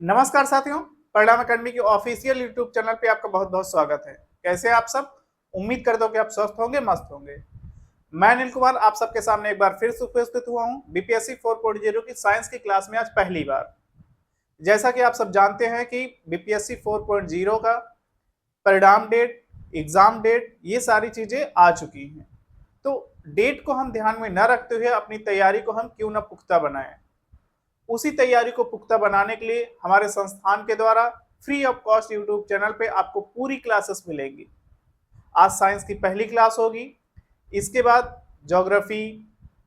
नमस्कार साथियों, परिणाम अकेडमी के ऑफिशियल यूट्यूब चैनल पे आपका बहुत बहुत स्वागत है। कैसे हैं आप सब? उम्मीद करता हूं कि आप स्वस्थ होंगे, मस्त होंगे। मैं अनिल कुमार आप सबके सामने एक बार फिर से उपस्थित हुआ हूं बीपीएससी 4.0 की साइंस की क्लास में आज पहली बार। जैसा कि आप सब जानते हैं कि बीपीएससी 4.0 का परिणाम डेट, एग्जाम डेट, ये सारी चीजें आ चुकी हैं। तो डेट को हम ध्यान में न रखते हुए अपनी तैयारी को हम क्यों न पुख्ता बनाएं। उसी तैयारी को पुख्ता बनाने के लिए हमारे संस्थान के द्वारा free of cost YouTube channel पे आपको पूरी क्लासेस मिलेंगी। आज साइंस की पहली क्लास होगी। इसके बाद ज्योग्राफी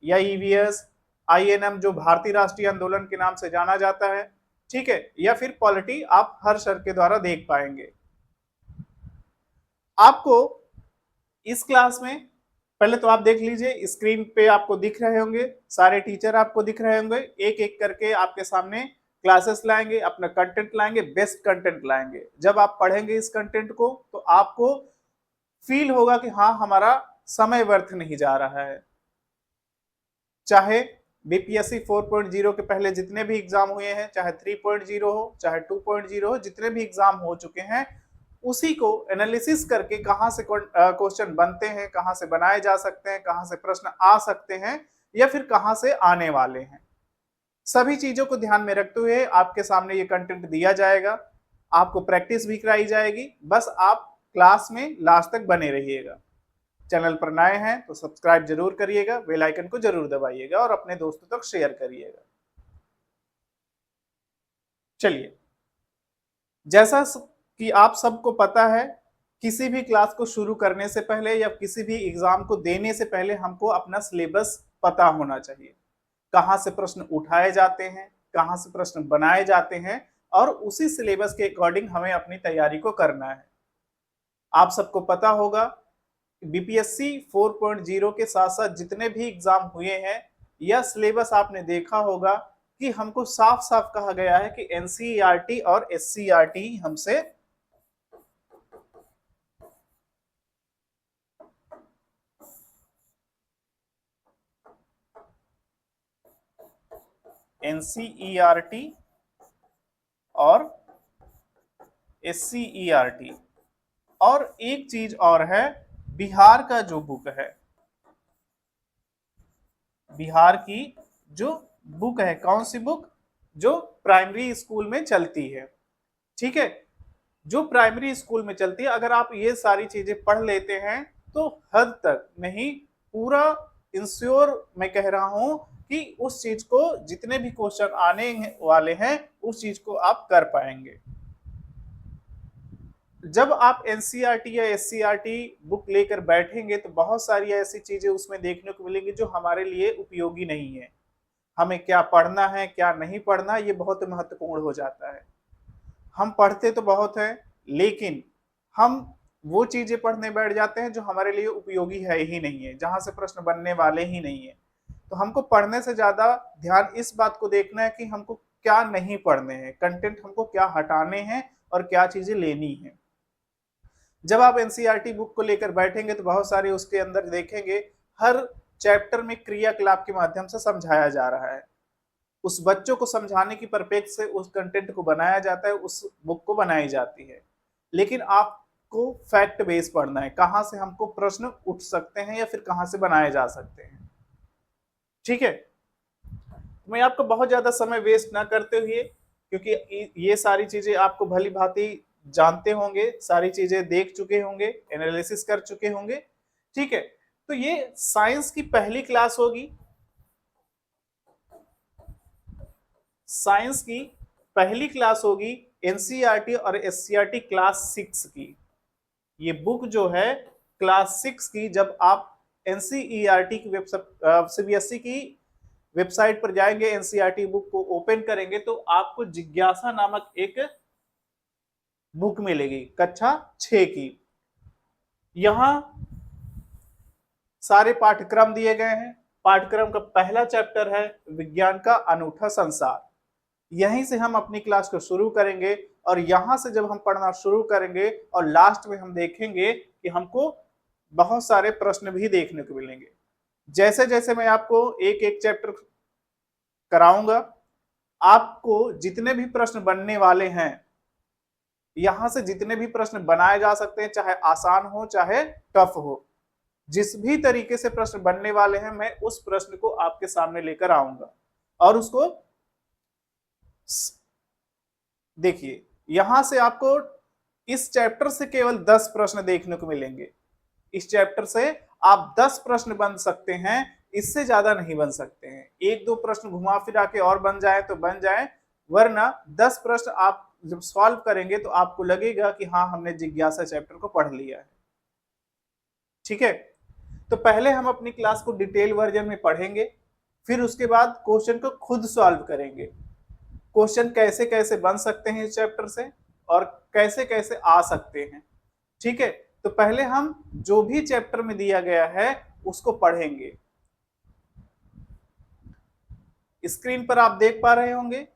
या ईवीएस, आईएनएम जो भारतीय राष्ट्रीय आंदोलन के नाम से जाना जाता है, ठीक है, या फिर पॉलिटी आप हर सर के द्वारा देख पाएंगे। आपको इस क्लास में पहले तो आप देख लीजिए, स्क्रीन पे आपको दिख रहे होंगे, सारे टीचर आपको दिख रहे होंगे, एक एक करके आपके सामने क्लासेस लाएंगे, अपना कंटेंट लाएंगे, बेस्ट कंटेंट लाएंगे। जब आप पढ़ेंगे इस कंटेंट को तो आपको फील होगा कि हाँ, हमारा समय व्यर्थ नहीं जा रहा है। चाहे बीपीएससी 4.0 के पहले जितने भी एग्जाम हुए हैं, चाहे 3.0 हो, चाहे 2.0 हो, जितने भी एग्जाम हो चुके हैं, उसी को एनालिसिस करके कहां से क्वेश्चन बनते हैं, कहां से बनाए जा सकते हैं, कहां से प्रश्न आ सकते हैं या फिर कहां से आने वाले हैं, सभी चीजों को ध्यान में रखते हुए आपके सामने ये कंटेंट दिया जाएगा। आपको प्रैक्टिस भी कराई जाएगी। बस आप क्लास में लास्ट तक बने रहिएगा। चैनल पर नए हैं तो सब्सक्राइब जरूर करिएगा, बेल आइकन को जरूर दबाइएगा और अपने दोस्तों तक शेयर करिएगा। चलिए, जैसा कि आप सबको पता है, किसी भी क्लास को शुरू करने से पहले या किसी भी एग्जाम को देने से पहले हमको अपना सिलेबस पता होना चाहिए। कहाँ से प्रश्न उठाए जाते हैं, कहाँ से प्रश्न बनाए जाते हैं, और उसी सिलेबस के अकॉर्डिंग हमें अपनी तैयारी को करना है। आप सबको पता होगा बीपीएससी 4.0 के साथ साथ जितने भी एग्जाम हुए हैं, यह सिलेबस आपने देखा होगा कि हमको साफ साफ कहा गया है कि एनसीईआरटी और एससीईआरटी हमसे एनसीईआरटी और एससीईआरटी, और एक चीज और है, बिहार का जो बुक है, बिहार की जो बुक है, कौन सी बुक? जो प्राइमरी स्कूल में चलती है, ठीक है, जो प्राइमरी स्कूल में चलती है। अगर आप ये सारी चीजें पढ़ लेते हैं तो हद तक नहीं, पूरा इंश्योर मैं कह रहा हूं कि उस चीज को, जितने भी क्वेश्चन आने वाले हैं, उस चीज को आप कर पाएंगे। जब आप एनसीईआरटी या एससीईआरटी बुक लेकर बैठेंगे तो बहुत सारी ऐसी चीजें उसमें देखने को मिलेंगी जो हमारे लिए उपयोगी नहीं है। हमें क्या पढ़ना है, क्या नहीं पढ़ना, ये बहुत महत्वपूर्ण हो जाता है। हम पढ़ते तो बहुत हैं, लेकिन हम वो चीजें पढ़ने बैठ जाते हैं जो हमारे लिए उपयोगी है ही नहीं है, जहां से प्रश्न बनने वाले ही नहीं है। तो हमको पढ़ने से ज्यादा ध्यान इस बात को देखना है कि हमको क्या नहीं पढ़ने हैं, कंटेंट हमको क्या हटाने हैं और क्या चीजें लेनी है। जब आप एनसीईआरटी बुक को लेकर बैठेंगे तो बहुत सारे उसके अंदर देखेंगे, हर चैप्टर में क्रियाकलाप के माध्यम से समझाया जा रहा है। उस बच्चों को समझाने की परपेक्स से उस कंटेंट को बनाया जाता है, उस बुक को बनाई जाती है। लेकिन आपको फैक्ट बेस पढ़ना है, कहां से हमको प्रश्न उठ सकते हैं या फिर कहां से बनाए जा सकते हैं, ठीक है। मैं आपको बहुत ज्यादा समय वेस्ट ना करते हुए, क्योंकि ये सारी चीजें आपको भली भांति जानते होंगे, सारी चीजें देख चुके होंगे, एनालिसिस कर चुके होंगे, ठीक है। तो ये साइंस की पहली क्लास होगी, साइंस की पहली क्लास होगी एनसीईआरटी और एससीईआरटी क्लास 6 की। ये बुक जो है क्लास 6 की, जब आप एनसीईआरटी की वेबसाइट, सीबीएसई की वेबसाइट पर जाएंगे, एनसीईआरटी बुक को ओपन करेंगे तो आपको जिज्ञासा नामक एक बुक मिलेगी कक्षा 6 की। यहां सारे पाठ्यक्रम दिए गए हैं। पाठ्यक्रम का पहला चैप्टर है विज्ञान का अनूठा संसार। यहीं से हम अपनी क्लास को शुरू करेंगे, और यहां से जब हम पढ़ना शुरू करेंगे और लास्ट में हम देखेंगे कि हमको बहुत सारे प्रश्न भी देखने को मिलेंगे। जैसे जैसे मैं आपको एक एक चैप्टर कराऊंगा, आपको जितने भी प्रश्न बनने वाले हैं, यहां से जितने भी प्रश्न बनाए जा सकते हैं, चाहे आसान हो चाहे टफ हो, जिस भी तरीके से प्रश्न बनने वाले हैं, मैं उस प्रश्न को आपके सामने लेकर आऊंगा और उसको देखिए। यहां से आपको इस चैप्टर से केवल 10 प्रश्न देखने को मिलेंगे। इस चैप्टर से आप 10 प्रश्न बन सकते हैं, इससे ज्यादा नहीं बन सकते हैं। एक दो प्रश्न घुमा फिरा के और बन जाए तो बन जाए, वरना 10 प्रश्न आप जब सॉल्व करेंगे तो आपको लगेगा कि हाँ, हमने जिज्ञासा चैप्टर को पढ़ लिया है। ठीक है, तो पहले हम अपनी क्लास को डिटेल वर्जन में पढ़ेंगे, फिर उसके बाद क्वेश्चन को खुद सॉल्व करेंगे। क्वेश्चन कैसे कैसे बन सकते हैं इस चैप्टर से और कैसे कैसे आ सकते हैं। ठीक है, तो पहले हम जो भी चैप्टर में दिया गया है उसको पढ़ेंगे। स्क्रीन पर आप देख पा रहे होंगे।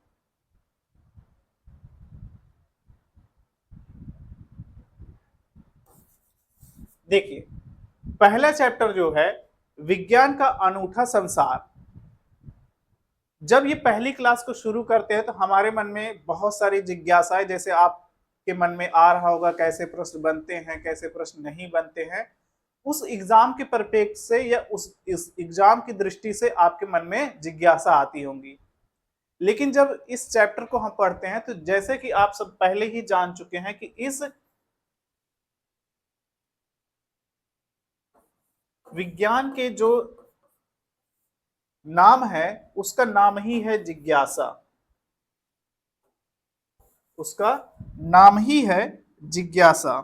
देखिए, पहला चैप्टर जो है विज्ञान का अनूठा संसार। जब ये पहली क्लास को शुरू करते हैं तो हमारे मन में बहुत सारी जिज्ञासाएं, जैसे आपके मन में आ रहा होगा कैसे प्रश्न बनते हैं, कैसे प्रश्न नहीं बनते हैं, उस एग्जाम के परिप्रेक्ष्य से या उस इस एग्जाम की दृष्टि से आपके मन में जिज्ञासा आती होंगी। लेकिन जब इस चैप्टर को हम पढ़ते हैं तो जैसे कि आप सब पहले ही जान चुके हैं कि इस विज्ञान के जो नाम है उसका नाम ही है जिज्ञासा। उसका नाम ही है जिज्ञासा।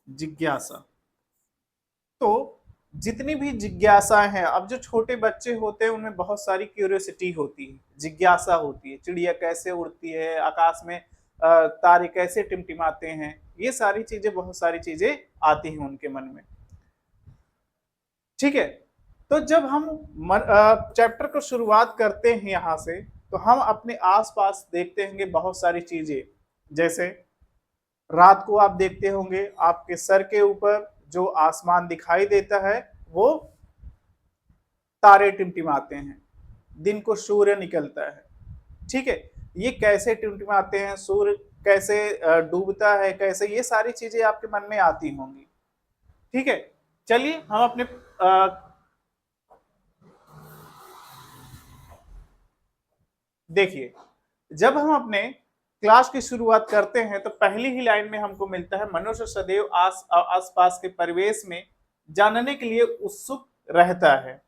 जिज्ञासा। तो जितनी भी जिज्ञासाएं हैं, अब जो छोटे बच्चे होते हैं उनमें बहुत सारी क्यूरियोसिटी होती है, जिज्ञासा होती है। चिड़िया कैसे उड़ती है, आकाश में तारे कैसे टिमटिमाते हैं, ये सारी चीजें, बहुत सारी चीजें आती हैं उनके मन में। ठीक है, तो जब हम चैप्टर को शुरुआत करते हैं यहां से, तो हम अपने आसपास देखते होंगे बहुत सारी चीजें। जैसे रात को आप देखते होंगे आपके सर के ऊपर जो आसमान दिखाई देता है वो तारे टिमटिमाते हैं, दिन को सूर्य निकलता है। ठीक है, ये कैसे टिमटिमाते हैं, सूर्य कैसे डूबता है, कैसे, ये सारी चीजें आपके मन में आती होंगी। ठीक है, चलिए हम अपने देखिए, जब हम अपने क्लास की शुरुआत करते हैं तो पहली ही लाइन में हमको मिलता है मनुष्य सदैव आसपास के परिवेश में जानने के लिए उत्सुक रहता है।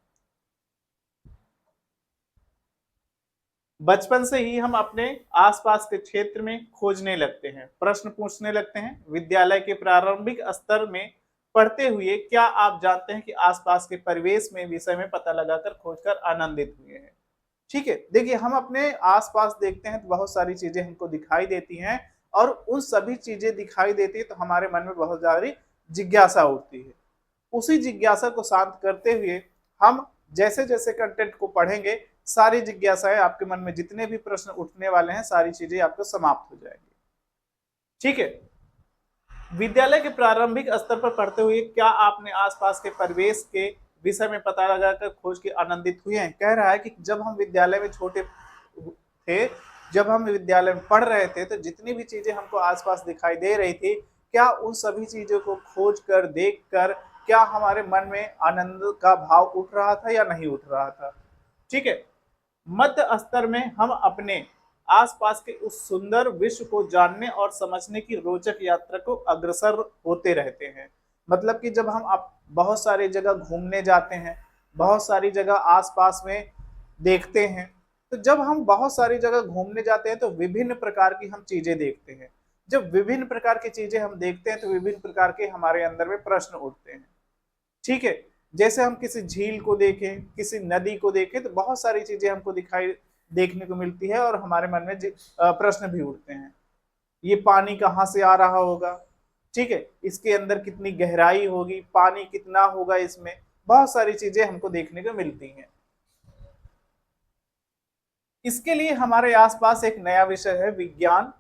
बचपन से ही हम अपने आसपास के क्षेत्र में खोजने लगते हैं, प्रश्न पूछने लगते हैं। विद्यालय के प्रारंभिक स्तर में पढ़ते हुए क्या आप जानते हैं कि आसपास के परिवेश में विषय में पता लगाकर खोजकर आनंदित हुए हैं। ठीक है, देखिए, हम अपने आसपास देखते हैं तो बहुत सारी चीजें हमको दिखाई देती हैं, और उन सभी चीजें दिखाई देती है तो हमारे मन में बहुत सारी जिज्ञासा उठती है। उसी जिज्ञासा को शांत करते हुए हम जैसे जैसे कंटेंट को पढ़ेंगे, सारी जिज्ञासाएं आपके मन में जितने भी प्रश्न उठने वाले हैं, सारी चीजें आपको समाप्त हो जाएंगी। ठीक है, विद्यालय के प्रारंभिक स्तर पर पढ़ते हुए क्या आपने आसपास के परिवेश के विषय में पता लगाकर खोज के आनंदित हुए हैं। कह रहा है कि जब हम विद्यालय में छोटे थे, जब हम विद्यालय में पढ़ रहे थे, तो जितनी भी चीजें हमको आसपास दिखाई दे रही थी, क्या उन सभी चीजों को खोज कर, देख कर, क्या हमारे मन में आनंद का भाव उठ रहा था या नहीं उठ रहा था। ठीक है, मध्य स्तर में हम अपने आसपास के उस सुंदर विश्व को जानने और समझने की रोचक यात्रा को अग्रसर होते रहते हैं। मतलब कि जब हम बहुत सारी जगह घूमने जाते हैं, बहुत सारी जगह आसपास में देखते हैं, तो जब हम बहुत सारी जगह घूमने जाते हैं तो विभिन्न प्रकार की हम चीजें देखते हैं। जब विभिन्न प्रकार की चीजें हम देखते हैं तो विभिन्न प्रकार के हमारे अंदर में प्रश्न उठते हैं। ठीक है, जैसे हम किसी झील को देखें, किसी नदी को देखें, तो बहुत सारी चीजें हमको दिखाई देखने को मिलती है और हमारे मन में प्रश्न भी उठते हैं। ये पानी कहाँ से आ रहा होगा, ठीक है, इसके अंदर कितनी गहराई होगी, पानी कितना होगा इसमें, बहुत सारी चीजें हमको देखने को मिलती हैं। इसके लिए हमारे आसपास एक नया विषय है विज्ञान।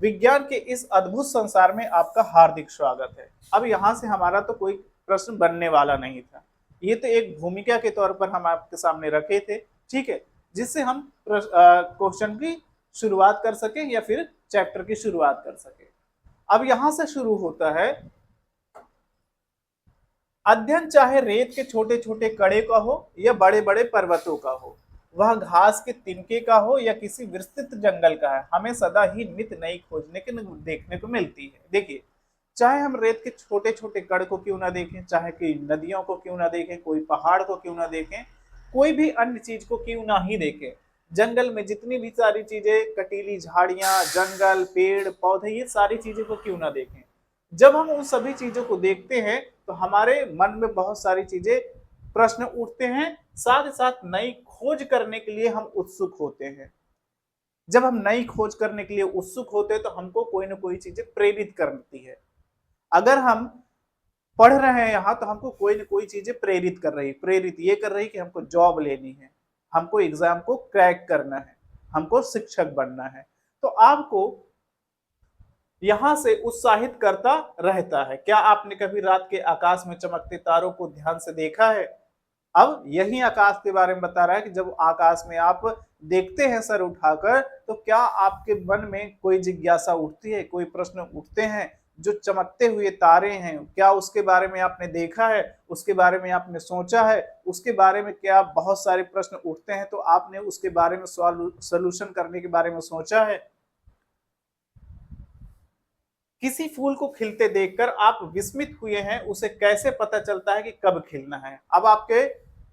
विज्ञान के इस अद्भुत संसार में आपका हार्दिक स्वागत है। अब यहां से हमारा तो कोई प्रश्न बनने वाला नहीं था, ये तो एक भूमिका के तौर पर हम आपके सामने रखे थे, ठीक है, जिससे हम क्वेश्चन की शुरुआत कर सके या फिर चैप्टर की शुरुआत कर सके। अब यहां से शुरू होता है अध्ययन, चाहे रेत के छोटे छोटे कड़े का हो या बड़े बड़े पर्वतों का हो, वह घास के तिनके का हो या किसी विस्तृत जंगल का है, हमें सदा ही नित नई खोजने के देखने को मिलती है। देखिए, चाहे हम रेत के छोटे छोटे कण को क्यों ना देखें, चाहे कि नदियों को क्यों ना देखें, कोई पहाड़ को क्यों ना देखें, कोई भी अन्य चीज को क्यों ना ही देखें, जंगल में जितनी भी सारी चीजें, कटीली झाड़ियां, जंगल, पेड़ पौधे, ये सारी चीजों को क्यों ना देखें, जब हम उन सभी चीजों को देखते हैं तो हमारे मन में बहुत सारी चीजें, प्रश्न उठते हैं, साथ ही साथ नई खोज करने के लिए हम उत्सुक होते हैं। जब हम नई खोज करने के लिए उत्सुक होते हैं तो हमको कोई ना कोई चीजें प्रेरित करती है। अगर हम पढ़ रहे हैं यहाँ तो हमको कोई ना कोई चीजें प्रेरित कर रही, प्रेरित ये कर रही कि हमको जॉब लेनी है, हमको एग्जाम को क्रैक करना है, हमको शिक्षक बनना है, तो आपको यहां से उत्साहित करता रहता है। क्या आपने कभी रात के आकाश में चमकते तारों को ध्यान से देखा है? अब यही आकाश के बारे में बता रहा है कि जब आकाश में आप देखते हैं सर उठाकर, तो क्या आपके मन में कोई जिज्ञासा उठती है, कोई प्रश्न उठते हैं? जो चमकते हुए तारे हैं, क्या उसके बारे में आपने देखा है, उसके बारे में आपने सोचा है, उसके बारे में क्या बहुत सारे प्रश्न उठते हैं तो आपने उसके बारे में सॉल्यूशन करने के बारे में सोचा है? किसी फूल को खिलते देखकर आप विस्मित हुए हैं, उसे कैसे पता चलता है कि कब खिलना है? अब आपके,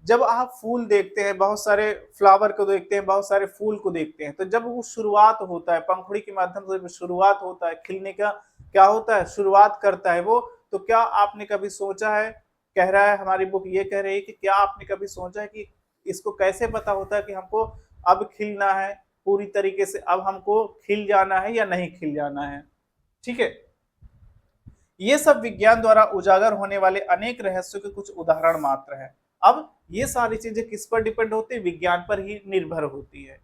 जब आप फूल देखते हैं, बहुत सारे फ्लावर को देखते हैं, बहुत सारे फूल को देखते हैं, तो जब वो शुरुआत होता है, पंखुड़ी के माध्यम से शुरुआत होता है खिलने का, क्या होता है, शुरुआत करता है वो, तो क्या आपने कभी सोचा है, कह रहा है हमारी बुक ये कह रही है कि क्या आपने कभी सोचा है कि इसको कैसे पता होता है कि हमको अब खिलना है, पूरी तरीके से अब हमको खिल जाना है या नहीं खिल जाना है? ठीक है, ये सब विज्ञान द्वारा उजागर होने वाले अनेक रहस्यों के कुछ उदाहरण मात्र हैं। अब ये सारी चीजें किस पर डिपेंड होती है? विज्ञान पर ही निर्भर होती है।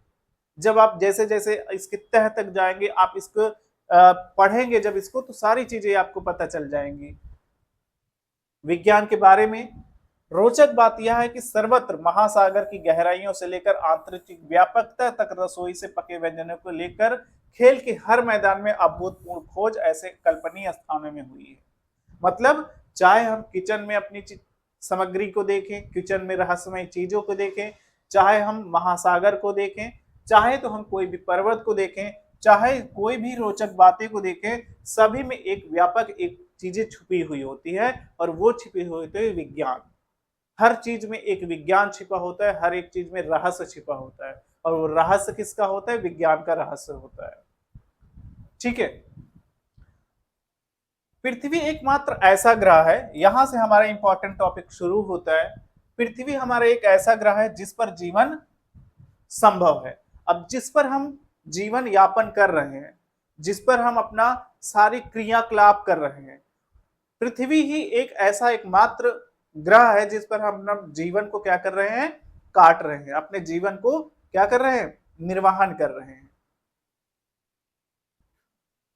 जब आप जैसे जैसे इसके तह तक जाएंगे, आप इसको पढ़ेंगे जब इसको, तो सारी चीजें आपको पता चल जाएंगी विज्ञान के बारे में। रोचक बात यह है कि सर्वत्र महासागर की गहराइयों से लेकर आंतरिक व्यापकता तक, रसोई से पके व्यंजनों को लेकर खेल के हर मैदान में अभूतपूर्व खोज ऐसे कल्पनीय स्थानों में हुई है। मतलब चाहे हम किचन में अपनी सामग्री को देखें, किचन में रहस्यमय चीजों को देखें, चाहे हम महासागर को देखें, चाहे तो हम कोई भी पर्वत को देखें, चाहे कोई भी रोचक बातें को देखें, सभी में एक व्यापक एक चीजें छुपी हुई होती है, और वो छिपी हुई होती है विज्ञान। हर चीज में एक विज्ञान छिपा होता है, हर एक चीज में रहस्य छिपा होता है, और वो रहस्य किसका होता है? विज्ञान का रहस्य होता है। ठीक है, पृथ्वी एकमात्र ऐसा ग्रह है, यहां से हमारा इंपॉर्टेंट टॉपिक शुरू होता है। पृथ्वी हमारा एक ऐसा ग्रह है जिस पर जीवन संभव है। अब जिस पर हम जीवन यापन कर रहे हैं, जिस पर हम अपना सारी क्रियाकलाप कर रहे हैं, पृथ्वी ही एक ऐसा एकमात्र ग्रह है जिस पर हम अपना जीवन को क्या कर रहे हैं? काट रहे हैं, अपने जीवन को क्या कर रहे हैं? निर्वहन कर रहे हैं।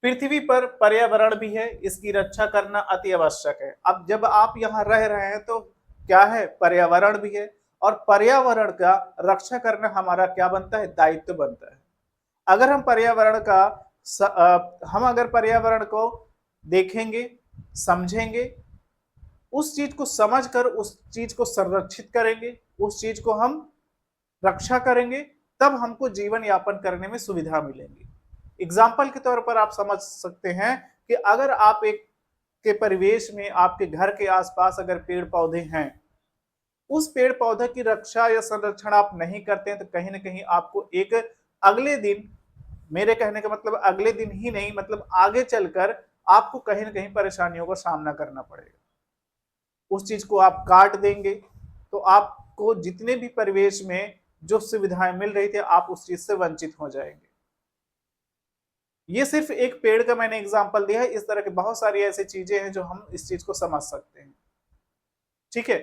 पृथ्वी पर पर्यावरण भी है, इसकी रक्षा करना अति आवश्यक है। अब जब आप यहाँ रह रहे हैं तो क्या है? पर्यावरण भी है, और पर्यावरण का रक्षा करना हमारा क्या बनता है? दायित्व बनता है। अगर हम पर्यावरण का हम अगर पर्यावरण को देखेंगे, समझेंगे, उस चीज को समझकर उस चीज को संरक्षित करेंगे, उस चीज को हम रक्षा करेंगे, तब हमको जीवन यापन करने में सुविधा मिलेगी। एग्जाम्पल के तौर पर आप समझ सकते हैं कि अगर आप एक के परिवेश में, आपके घर के आसपास अगर पेड़ पौधे हैं, उस पेड़ पौधे की रक्षा या संरक्षण आप नहीं करते हैं, तो कहीं ना कहीं आपको एक अगले दिन, मेरे कहने का मतलब अगले दिन ही नहीं, मतलब आगे चलकर आपको कहीं ना कहीं परेशानियों का सामना करना पड़ेगा। उस चीज को आप काट देंगे तो आपको जितने भी परिवेश में जो सुविधाएं मिल रही थी, आप उस चीज से वंचित हो जाएंगे। ये सिर्फ एक पेड़ का मैंने एग्जांपल दिया है, इस तरह की बहुत सारी ऐसी चीजें हैं जो हम इस चीज को समझ सकते हैं। ठीक है,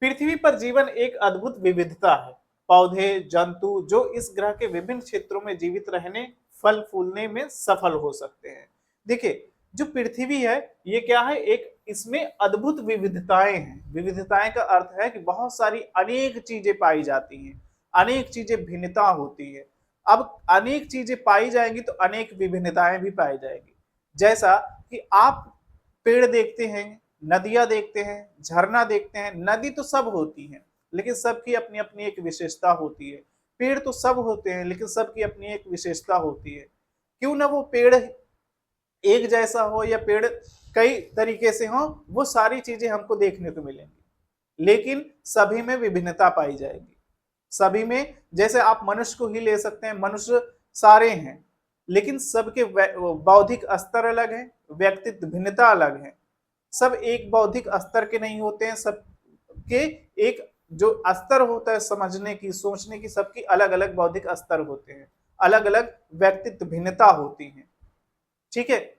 पृथ्वी पर जीवन एक अद्भुत विविधता है। पौधे, जंतु जो इस ग्रह के विभिन्न क्षेत्रों में जीवित रहने, फल फूलने में सफल हो सकते हैं। देखिए, जो पृथ्वी है ये क्या है, एक इसमें अद्भुत विविधताएं हैं। विविधताएं का अर्थ है कि बहुत सारी अनेक चीजें पाई जाती हैं, अनेक चीजें भिन्नता होती है। अब अनेक चीजें पाई जाएंगी तो अनेक विभिन्नताएं भी पाई जाएंगी। जैसा कि आप पेड़ देखते हैं, नदियां देखते हैं, झरना देखते हैं। नदी तो सब होती है लेकिन सबकी अपनी अपनी एक विशेषता होती है। पेड़ तो सब होते हैं लेकिन सबकी अपनी एक विशेषता होती है। क्यों ना वो पेड़ एक जैसा हो या पेड़ कई तरीके से हो, वो सारी चीजें हमको देखने को मिलेंगी, लेकिन सभी में विभिन्नता पाई जाएगी। सभी में, जैसे आप मनुष्य को ही ले सकते हैं, मनुष्य सारे हैं लेकिन सबके बौद्धिक स्तर अलग है, व्यक्तित्व भिन्नता अलग है। सब एक बौद्धिक स्तर के नहीं होते हैं, सबके एक जो स्तर होता है समझने की, सोचने की, सबकी अलग अलग बौद्धिक स्तर होते हैं, अलग अलग व्यक्तित्व भिन्नता होती है। ठीक है,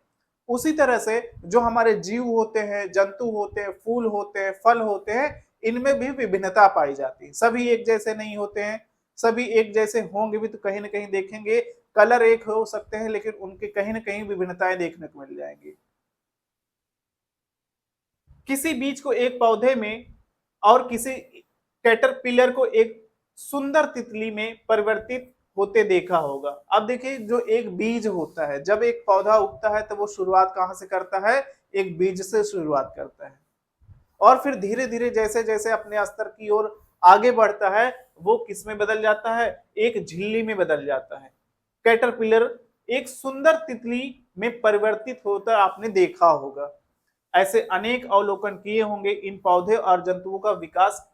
उसी तरह से जो हमारे जीव होते हैं, जंतु होते हैं, फूल होते हैं, फल होते हैं, इनमें भी विभिन्नता पाई जाती है। सभी एक जैसे नहीं होते हैं, सभी एक जैसे होंगे भी तो कहीं ना कहीं देखेंगे कलर एक हो सकते हैं लेकिन उनके कहीं ना कहीं विभिन्नताएं देखने को मिल जाएंगी। किसी बीज को एक पौधे में और किसी कैटरपिलर को एक सुंदर तितली में परिवर्तित होते देखा होगा। अब देखिए, जो एक बीज होता है, जब एक पौधा उगता है तो वो शुरुआत कहां से करता है, एक बीज से शुरुआत करता है और फिर धीरे धीरे जैसे जैसे अपने स्तर की ओर आगे बढ़ता है वो किस में बदल जाता है, एक झिल्ली में बदल जाता है। कैटरपिलर एक सुंदर तितली में परिवर्तित होता आपने देखा होगा। ऐसे अनेक अवलोकन किए होंगे इन पौधे और जंतुओं का विकास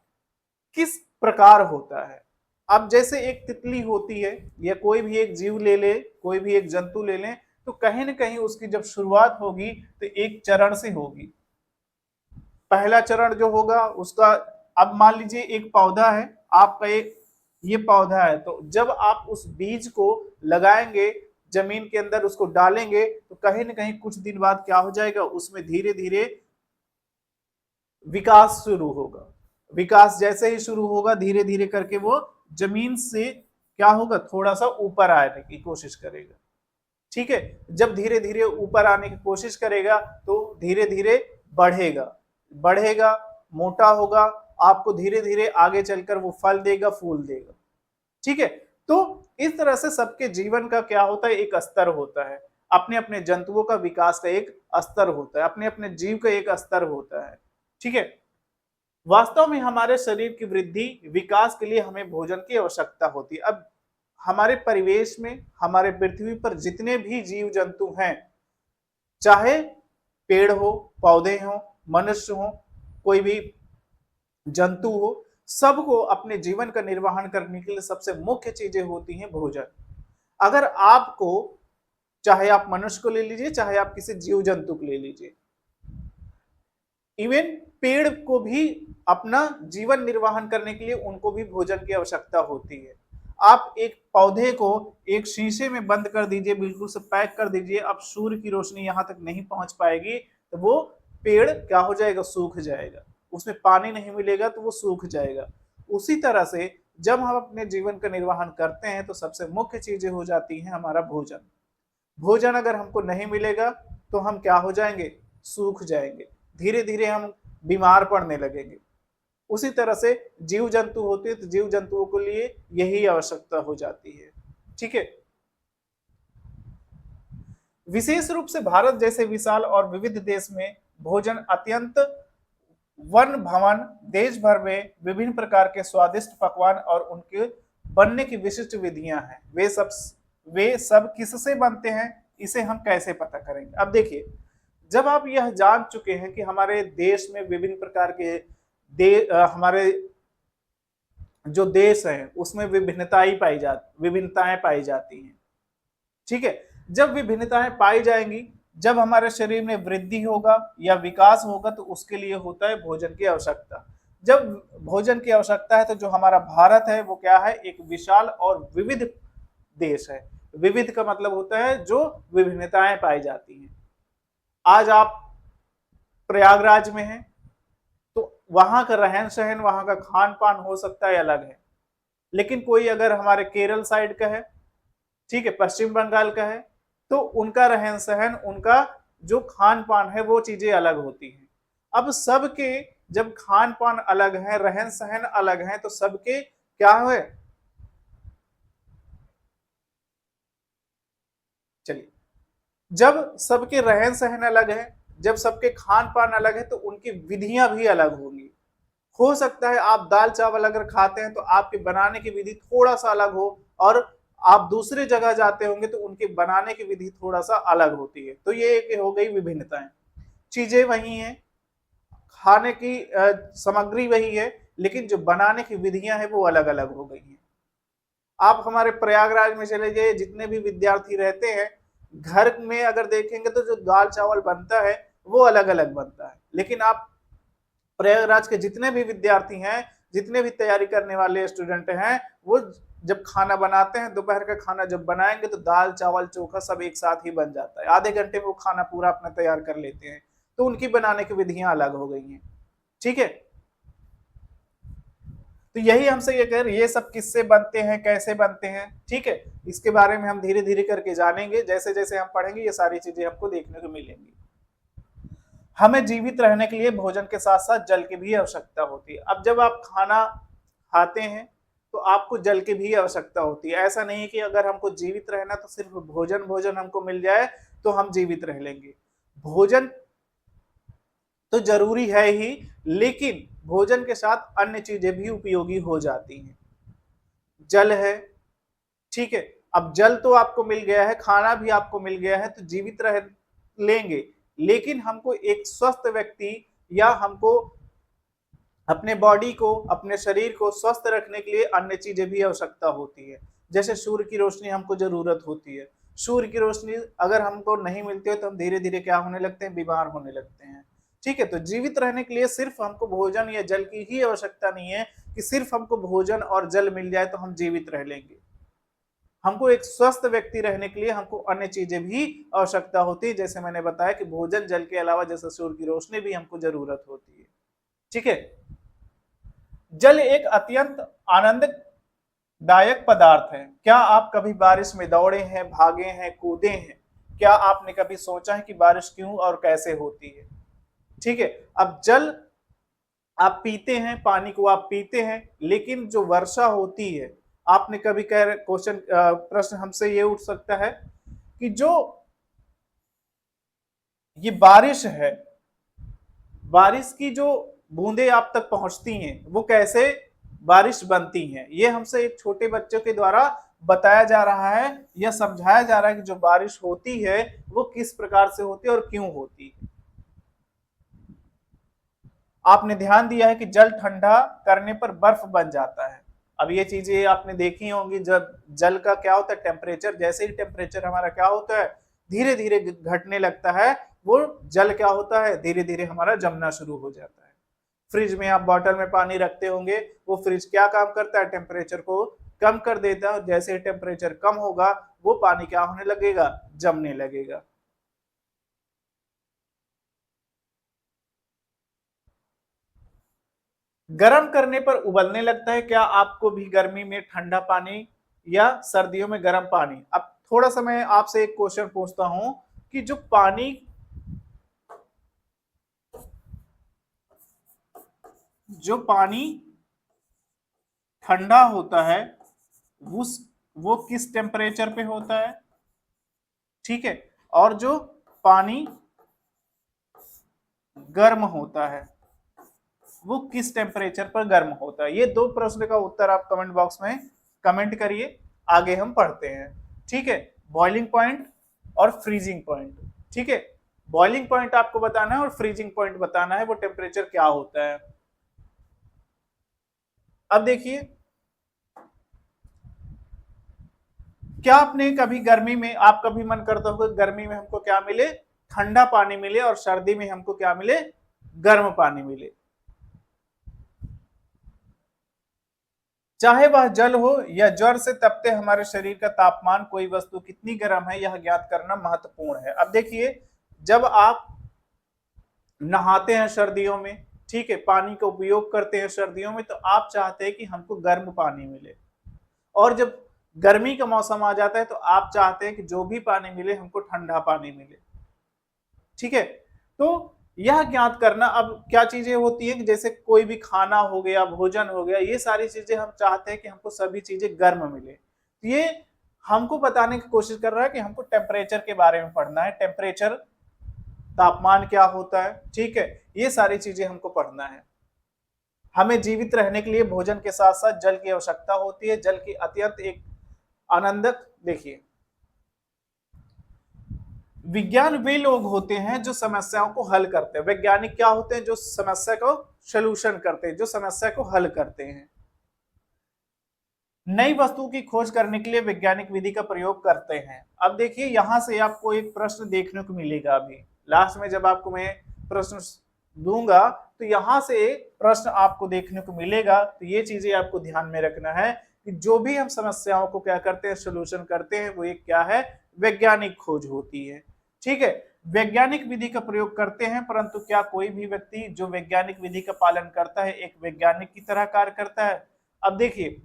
किस प्रकार होता है। अब जैसे एक तितली होती है या कोई भी एक जीव ले ले, कोई भी एक जंतु ले लें, तो कहीं ना कहीं उसकी जब शुरुआत होगी तो एक चरण से होगी। पहला चरण जो होगा उसका, अब मान लीजिए एक पौधा है आपका, एक ये पौधा है, तो जब आप उस बीज को लगाएंगे जमीन के अंदर, उसको डालेंगे तो कहीं ना कहीं कुछ दिन बाद क्या हो जाएगा, उसमें धीरे धीरे विकास शुरू होगा। विकास जैसे ही शुरू होगा धीरे धीरे करके वो जमीन से क्या होगा, थोड़ा सा ऊपर आने की कोशिश करेगा। ठीक है, जब धीरे धीरे ऊपर आने की कोशिश करेगा तो धीरे धीरे बढ़ेगा, बढ़ेगा, मोटा होगा, आपको धीरे धीरे आगे चलकर वो फल देगा, फूल देगा। ठीक है, तो इस तरह से सबके जीवन का क्या होता है, एक स्तर होता है। अपने अपने जंतुओं का विकास का एक स्तर होता है, अपने अपने जीव का एक स्तर होता है। ठीक है, वास्तव में हमारे शरीर की वृद्धि विकास के लिए हमें भोजन की आवश्यकता होती है। अब हमारे परिवेश में, हमारे पृथ्वी पर जितने भी जीव जंतु हैं, चाहे पेड़ हो, पौधे हो, मनुष्य हो, कोई भी जंतु हो, सबको अपने जीवन का निर्वहन करने के लिए सबसे मुख्य चीजें होती हैं भोजन। अगर आपको, चाहे आप मनुष्य को ले लीजिए, चाहे आप किसी जीव जंतु को ले लीजिए, इवन पेड़ को भी अपना जीवन निर्वाहन करने के लिए उनको भी भोजन की आवश्यकता होती है। आप एक पौधे को एक शीशे में बंद कर दीजिए, बिल्कुल से पैक कर दीजिए, अब सूर्य की रोशनी यहां तक नहीं पहुंच पाएगी तो वो पेड़ क्या हो जाएगा, सूख जाएगा, उसमें पानी नहीं मिलेगा तो वो सूख जाएगा। उसी तरह से जब हम अपने जीवन का निर्वहन करते हैं तो सबसे मुख्य चीजें हो जाती हैं हमारा भोजन। भोजन अगर हमको नहीं मिलेगा तो हम क्या हो जाएंगे, सूख जाएंगे, धीरे धीरे हम बीमार पड़ने लगेंगे। उसी तरह से जीव जंतु होते हैं तो जीव जंतुओं के लिए यही आवश्यकता हो जाती है। ठीक है, विशेष रूप से भारत जैसे विशाल और विविध देश में भोजन अत्यंत वन भवन, देश भर में विभिन्न प्रकार के स्वादिष्ट पकवान और उनके बनने की विशिष्ट विधियां हैं। वे सब किससे बनते हैं, इसे हम कैसे पता करेंगे। अब देखिए, जब आप यह जान चुके हैं कि हमारे देश में विभिन्न प्रकार के हमारे जो देश है उसमें विभिन्नताएं पाई जाती हैं। ठीक है, जब विभिन्नताएं पाई जाएंगी, जब हमारे शरीर में वृद्धि होगा या विकास होगा तो उसके लिए होता है भोजन की आवश्यकता। जब भोजन की आवश्यकता है तो जो हमारा भारत है वो क्या है, एक विशाल और विविध देश है। विविध का मतलब होता है जो विभिन्नताएं पाई जाती हैं। आज आप प्रयागराज में हैं तो वहां का रहन सहन, वहां का खान पान हो सकता है अलग है, लेकिन कोई अगर हमारे केरल साइड का है, ठीक है, पश्चिम बंगाल का है, तो उनका रहन सहन, उनका जो खान पान है वो चीजें अलग होती हैं। अब सबके जब खान पान अलग है, रहन सहन अलग है, तो सबके क्या है, चलिए, जब सबके रहन सहन अलग है, जब सबके खान पान अलग है, तो उनकी विधियां भी अलग होंगी। हो सकता है आप दाल चावल अगर खाते हैं तो आपके बनाने की विधि थोड़ा सा अलग हो, और आप दूसरी जगह जाते होंगे तो उनके बनाने की विधि थोड़ा सा अलग होती है। तो ये एक हो गई विभिन्नताएं। चीजें वही हैं, खाने की सामग्री वही है, लेकिन जो बनाने की विधियां हैं वो अलग अलग हो गई हैं। आप हमारे प्रयागराज में चले जाइए, जितने भी विद्यार्थी रहते हैं, घर में अगर देखेंगे तो जो दाल चावल बनता है वो अलग अलग बनता है। लेकिन आप प्रयागराज के जितने भी विद्यार्थी हैं, जितने भी तैयारी करने वाले स्टूडेंट हैं, वो जब खाना बनाते हैं, दोपहर का खाना जब बनाएंगे तो दाल चावल चोखा सब एक साथ ही बन जाता है, आधे घंटे में वो खाना पूरा अपना तैयार कर लेते हैं। तो उनकी बनाने की विधियां अलग हो गई हैं। ठीक है, तो यही हमसे ये कह रहे, ये सब किससे बनते हैं, कैसे बनते हैं, ठीक है, इसके बारे में हम धीरे धीरे करके जानेंगे। जैसे जैसे हम पढ़ेंगे ये सारी चीजें हमको देखने को मिलेंगी। हमें जीवित रहने के लिए भोजन के साथ साथ जल की भी आवश्यकता होती है। अब जब आप खाना खाते हैं तो आपको जल की भी आवश्यकता होती है। ऐसा नहीं है कि अगर हमको जीवित रहना तो सिर्फ भोजन भोजन हमको मिल जाए तो हम जीवित रह लेंगे। भोजन तो जरूरी है ही, लेकिन भोजन के साथ अन्य चीजें भी उपयोगी हो जाती हैं। जल है, ठीक है, अब जल तो आपको मिल गया है, खाना भी आपको मिल गया है, तो जीवित रह लेंगे। लेकिन हमको एक स्वस्थ व्यक्ति, या हमको अपने बॉडी को, अपने शरीर को स्वस्थ रखने के लिए अन्य चीजें भी आवश्यकता होती है। जैसे सूर्य की रोशनी हमको जरूरत होती है। सूर्य की रोशनी अगर हमको नहीं मिलती है तो हम धीरे धीरे क्या होने लगते हैं, बीमार होने लगते हैं। ठीक है, तो जीवित रहने के लिए सिर्फ हमको भोजन या जल की ही आवश्यकता नहीं है कि सिर्फ हमको भोजन और जल मिल जाए तो हम जीवित रह लेंगे। हमको एक स्वस्थ व्यक्ति रहने के लिए हमको अन्य चीजें भी आवश्यकता होती है। जैसे मैंने बताया कि भोजन जल के अलावा जैसे सूर्य की रोशनी भी हमको जरूरत होती है। ठीक है, जल एक अत्यंत आनंददायक पदार्थ है। क्या आप कभी बारिश में दौड़े हैं, भागे हैं, कूदे हैं? क्या आपने कभी सोचा है कि बारिश क्यों और कैसे होती है? ठीक है, अब जल आप पीते हैं, पानी को आप पीते हैं, लेकिन जो वर्षा होती है, आपने कभी कह क्वेश्चन प्रश्न हमसे ये उठ सकता है कि जो ये बारिश है, बारिश की जो बूंदे आप तक पहुंचती हैं वो कैसे बारिश बनती हैं? ये हमसे एक छोटे बच्चों के द्वारा बताया जा रहा है या समझाया जा रहा है कि जो बारिश होती है वो किस प्रकार से होती है और क्यों होती है। आपने ध्यान दिया है कि जल ठंडा करने पर बर्फ बन जाता है। अब ये चीजें आपने देखी होंगी, जब जल का क्या होता है, टेम्परेचर, जैसे ही टेम्परेचर हमारा क्या होता है, धीरे धीरे घटने लगता है, वो जल क्या होता है, धीरे धीरे हमारा जमना शुरू हो जाता है। फ्रिज में आप बॉटल में पानी रखते होंगे, वो फ्रिज क्या काम करता है, टेम्परेचर को कम कर देता है, और जैसे ही टेम्परेचर कम होगा वो पानी क्या होने लगेगा, जमने लगेगा। गर्म करने पर उबलने लगता है। क्या आपको भी गर्मी में ठंडा पानी या सर्दियों में गर्म पानी? अब थोड़ा सा मैं आपसे एक क्वेश्चन पूछता हूं कि जो पानी ठंडा होता है उस वो किस टेम्परेचर पे होता है, ठीक है, और जो पानी गर्म होता है वो किस टेम्परेचर पर गर्म होता है? ये दो प्रश्न का उत्तर आप कमेंट बॉक्स में कमेंट करिए, आगे हम पढ़ते हैं। ठीक है, बॉइलिंग पॉइंट और फ्रीजिंग पॉइंट। ठीक है, बॉइलिंग पॉइंट आपको बताना है और फ्रीजिंग पॉइंट बताना है, वो टेम्परेचर क्या होता है। अब देखिए, क्या आपने कभी गर्मी में, आपका भी मन करता होगा गर्मी में हमको क्या मिले, ठंडा पानी मिले, और सर्दी में हमको क्या मिले, गर्म पानी मिले। चाहे वह जल हो या ज्वर से तपते हमारे शरीर का तापमान, कोई वस्तु कितनी गर्म है यह ज्ञात करना महत्वपूर्ण है। अब देखिए, जब आप नहाते हैं सर्दियों में, ठीक है, पानी का उपयोग करते हैं सर्दियों में, तो आप चाहते हैं कि हमको गर्म पानी मिले, और जब गर्मी का मौसम आ जाता है तो आप चाहते हैं कि जो भी पानी मिले हमको ठंडा पानी मिले। ठीक है। तो यह ज्ञात करना, अब क्या चीजें होती है कि जैसे कोई भी खाना हो गया, भोजन हो गया, ये सारी चीजें हम चाहते हैं कि हमको सभी चीजें गर्म मिले। तो ये हमको बताने की कोशिश कर रहा है कि हमको टेम्परेचर के बारे में पढ़ना है, टेम्परेचर, तापमान क्या होता है, ठीक है, ये सारी चीजें हमको पढ़ना है। हमें जीवित रहने के लिए भोजन के साथ साथ जल की आवश्यकता होती है। जल की अत्यंत एक आनंदक, देखिए, विज्ञान वे लोग होते हैं जो समस्याओं को हल करते हैं। वैज्ञानिक क्या होते हैं? जो समस्या को सलूशन करते हैं, जो समस्या को हल करते हैं। नई वस्तु की खोज करने के लिए वैज्ञानिक विधि का प्रयोग करते हैं। अब देखिए, यहां से आपको एक प्रश्न देखने को मिलेगा। अभी लास्ट में जब आपको मैं प्रश्न दूंगा तो यहां से एक प्रश्न आपको देखने को मिलेगा। तो ये चीजें आपको ध्यान में रखना है कि जो भी हम समस्याओं को क्या करते हैं, सोल्यूशन करते हैं, वो एक क्या है? वैज्ञानिक खोज होती है। ठीक है, वैज्ञानिक विधि का प्रयोग करते हैं, परंतु क्या कोई भी व्यक्ति जो वैज्ञानिक विधि का पालन करता है एक वैज्ञानिक की तरह कार्य करता है? अब देखिए,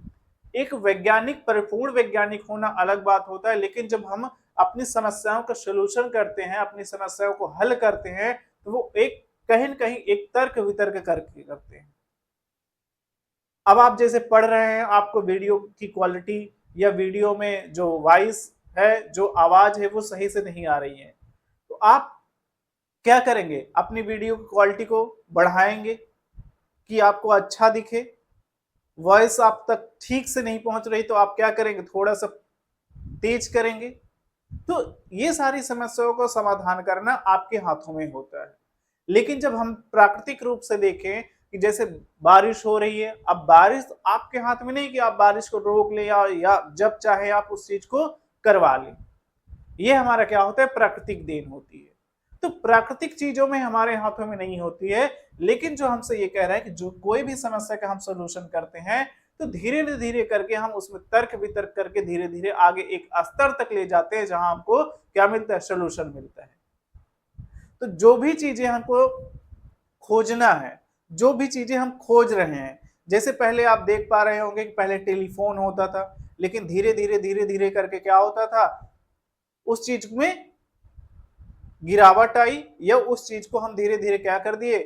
एक वैज्ञानिक, परिपूर्ण वैज्ञानिक होना अलग बात होता है, लेकिन जब हम अपनी समस्याओं का सोल्यूशन करते हैं, अपनी समस्याओं को हल करते हैं, तो वो एक कहीं न कहीं एक तर्क वितर्क करके करते हैं। अब आप जैसे पढ़ रहे हैं, आपको वीडियो की क्वालिटी या वीडियो में जो वॉइस है, जो आवाज है, वो सही से नहीं आ रही है, तो आप क्या करेंगे? अपनी वीडियो की क्वालिटी को बढ़ाएंगे कि आपको अच्छा दिखे। वॉइस आप तक ठीक से नहीं पहुंच रही तो आप क्या करेंगे? थोड़ा सा तेज करेंगे। तो ये सारी समस्याओं को समाधान करना आपके हाथों में होता है। लेकिन जब हम प्राकृतिक रूप से देखें कि जैसे बारिश हो रही है, अब बारिश आपके हाथ में नहीं कि आप बारिश को रोक ले या जब चाहे आप उस चीज को करवा लें। ये हमारा क्या होता है? प्राकृतिक देन होती है। तो प्राकृतिक चीजों में हमारे हाथों में नहीं होती है। लेकिन जो हमसे ये कह रहा है कि जो कोई भी समस्या का हम सोल्यूशन करते हैं, तो धीरे धीरे करके हम उसमें तर्क वितर्क करके धीरे धीरे आगे एक स्तर तक ले जाते हैं जहां हमको क्या मिलता है? सोल्यूशन मिलता है। तो जो भी चीजें हमको खोजना है, जो भी चीजें हम खोज रहे हैं, जैसे पहले आप देख पा रहे होंगे कि पहले टेलीफोन होता था, लेकिन धीरे धीरे करके क्या होता था? उस चीज में गिरावट आई, या उस चीज को हम धीरे धीरे क्या कर दिए?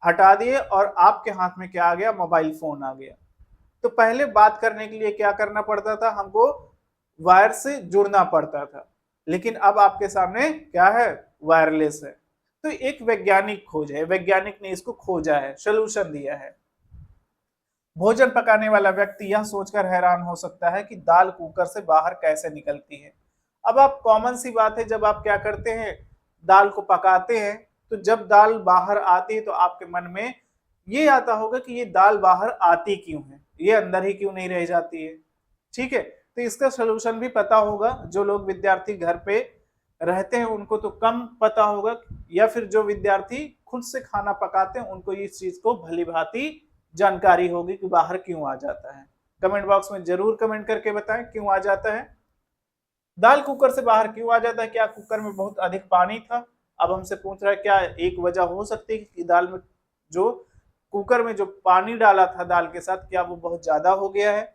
हटा दिए, और आपके हाथ में क्या आ गया? मोबाइल फोन आ गया। तो पहले बात करने के लिए क्या करना पड़ता था? हमको वायर से जुड़ना पड़ता था, लेकिन अब आपके सामने क्या है? वायरलेस है। तो एक वैज्ञानिक खोज है, वैज्ञानिक ने इसको खोजा है, सोल्यूशन दिया है। भोजन पकाने वाला व्यक्ति यह सोचकर हैरान हो सकता है कि दाल कुकर से बाहर कैसे निकलती है। अब आप, कॉमन सी बात है, जब आप क्या करते हैं, दाल को पकाते हैं, तो जब दाल बाहर आती है तो आपके मन में ये आता होगा कि ये दाल बाहर आती क्यों है, ये अंदर ही क्यों नहीं रह जाती है। ठीक है, तो इसका सोल्यूशन भी पता होगा। जो लोग विद्यार्थी घर पे रहते हैं उनको तो कम पता होगा, या फिर जो विद्यार्थी खुद से खाना पकाते हैं उनको इस चीज को भली भांति जानकारी होगी कि बाहर क्यों आ जाता है। कमेंट बॉक्स में जरूर कमेंट करके बताएं क्यों आ जाता है, दाल कुकर से बाहर क्यों आ जाता है। क्या कुकर में बहुत अधिक पानी था? अब हमसे पूछ रहा है, क्या एक वजह हो सकती है कि दाल में जो कुकर में जो पानी डाला था दाल के साथ, क्या वो बहुत ज्यादा हो गया है?